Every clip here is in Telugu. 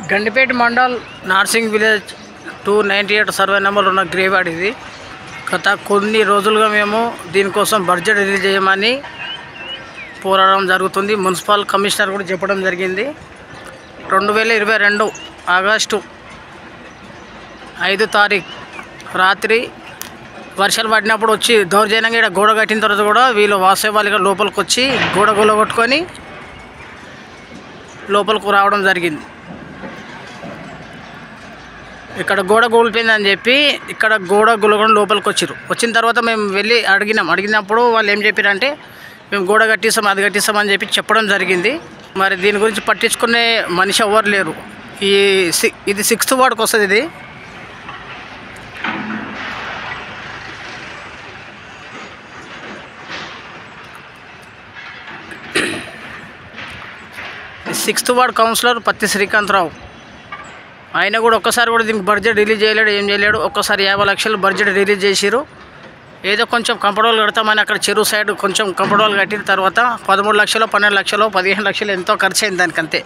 Gandipet mandal Narsing village 298 survey number ఉన్న గ్రేవాడ్ ఇది. గత కొన్ని రోజులుగా మేము దీనికోసం బడ్జెట్ రిలీజ్ చేయమని పోరాడడం జరుగుతుంది. మున్సిపల్ కమిషనర్ కూడా చెప్పడం జరిగింది. 2022 ఆగస్టు 5 తారీఖు రాత్రి వర్షాలు పడినప్పుడు వచ్చి దౌర్జన్యంగా ఇక్కడ గోడ కట్టిన తర్వాత కూడా వీళ్ళు వాసేవాళ్ళుగా లోపలికి వచ్చి గోడ గులగొట్టుకొని లోపలికి రావడం జరిగింది. ఇక్కడ గోడ కూలిపోయిందని చెప్పి ఇక్కడ గోడ గులగొని లోపలికి వచ్చారు. వచ్చిన తర్వాత మేము వెళ్ళి అడిగినప్పుడు వాళ్ళు ఏం చెప్పారంటే మేము గోడ కట్టిస్తాం అది కట్టిస్తామని చెప్పి చెప్పడం జరిగింది. మరి దీని గురించి పట్టించుకునే మనిషి ఎవరు లేరు. ఇది 6th వార్డుకి వస్తుంది. ఇది సిక్స్త్ వార్డ్ కౌన్సిలర్ పత్తి శ్రీకాంతరావు. ఆయన కూడా ఒక్కసారి కూడా దీనికి బడ్జెట్ రిలీజ్ చేయలేడు, ఏం చేయలేడు. ఒక్కసారి 50 లక్షలు బడ్జెట్ రిలీజ్ చేసిరు. ఏదో కొంచెం కంఫర్టబుల్ కడతామని అక్కడ చెరువు సైడ్ కొంచెం కంఫర్టబుల్ కట్టిన తర్వాత 13 లక్షలు 12 లక్షలు 15 లక్షలు ఎంతో ఖర్చు అయింది దానికి అంతే.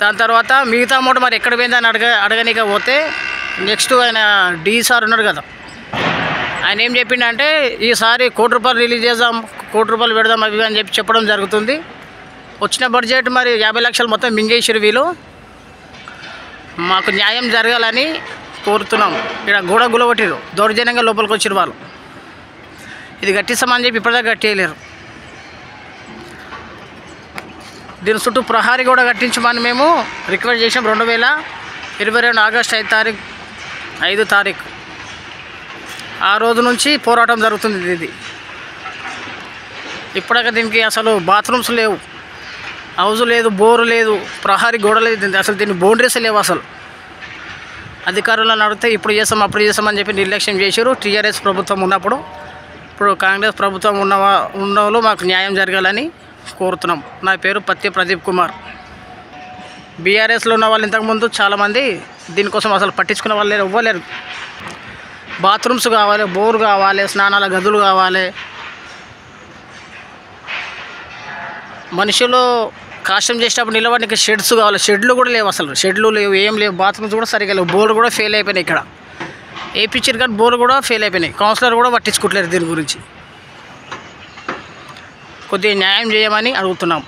దాని తర్వాత మిగతా అమౌంట్ మరి ఎక్కడ పోయిందని అడగనీక పోతే నెక్స్ట్ ఆయన డి సార్ ఉన్నాడు కదా, ఆయన ఏం చెప్పిండంటే ఈసారి ₹1 కోటి రిలీజ్ చేద్దాం, ₹1 కోటి పెడదాం అవి అని చెప్పి చెప్పడం జరుగుతుంది. వచ్చిన బడ్జెట్ మరి 50 లక్షలు మొత్తం మింగేసారు వీళ్ళు. మాకు న్యాయం జరగాలని కోరుతున్నాం. ఇక్కడ గోడ గులగొట్టిరు, దౌర్జన్యంగా లోపలికి వచ్చిరు వాళ్ళు. ఇది కట్టిస్తామని చెప్పి ఇప్పటిదాకా కట్టేయలేరు. దీని చుట్టూ ప్రహారీ కూడా కట్టించమని మేము రిక్వెస్ట్ చేసాం. 2022 ఆగస్టు 5 తారీఖు ఆ రోజు నుంచి పోరాటం జరుగుతుంది. ఇది ఇప్పటికే దీనికి అసలు బాత్రూమ్స్ లేవు, హౌజ్ లేదు, బోరు లేదు, ప్రహారీ గోడ లేదు, అసలు దీన్ని బౌండరీస్ లేవు. అసలు అధికారులను అడిగితే ఇప్పుడు చేస్తాం అప్పుడు చేస్తామని చెప్పి నిర్లక్ష్యం చేశారు టీఆర్ఎస్ ప్రభుత్వం ఉన్నప్పుడు. ఇప్పుడు కాంగ్రెస్ ప్రభుత్వం ఉన్న వాళ్ళు మాకు న్యాయం జరగాలని కోరుతున్నాం. నా పేరు పత్తి ప్రదీప్ కుమార్. బీఆర్ఎస్లో ఉన్న వాళ్ళు ఇంతకుముందు చాలామంది దీనికోసం అసలు పట్టించుకునే వాళ్ళు ఇవ్వలేరు. బాత్రూమ్స్ కావాలి, బోరు కావాలి, స్నానాల గదులు కావాలి, మనుషులు కష్టం చేసేటప్పుడు నిలబడికి షెడ్స్ కావాలి. షెడ్లు కూడా లేవు, అసలు షెడ్లు లేవు, ఏం లేవు. బాత్రూమ్స్ కూడా సరిగ్గా లేవు. బోర్డు కూడా ఫెయిల్ అయిపోయినాయి. ఇక్కడ ఏపీచ్చారు కానీ బోర్డు కూడా ఫెయిల్ అయిపోయినాయి. కౌన్సిలర్ కూడా పట్టించుకోవట్లేదు దీని గురించి. కొద్దిగా న్యాయం చేయమని అడుగుతున్నాం.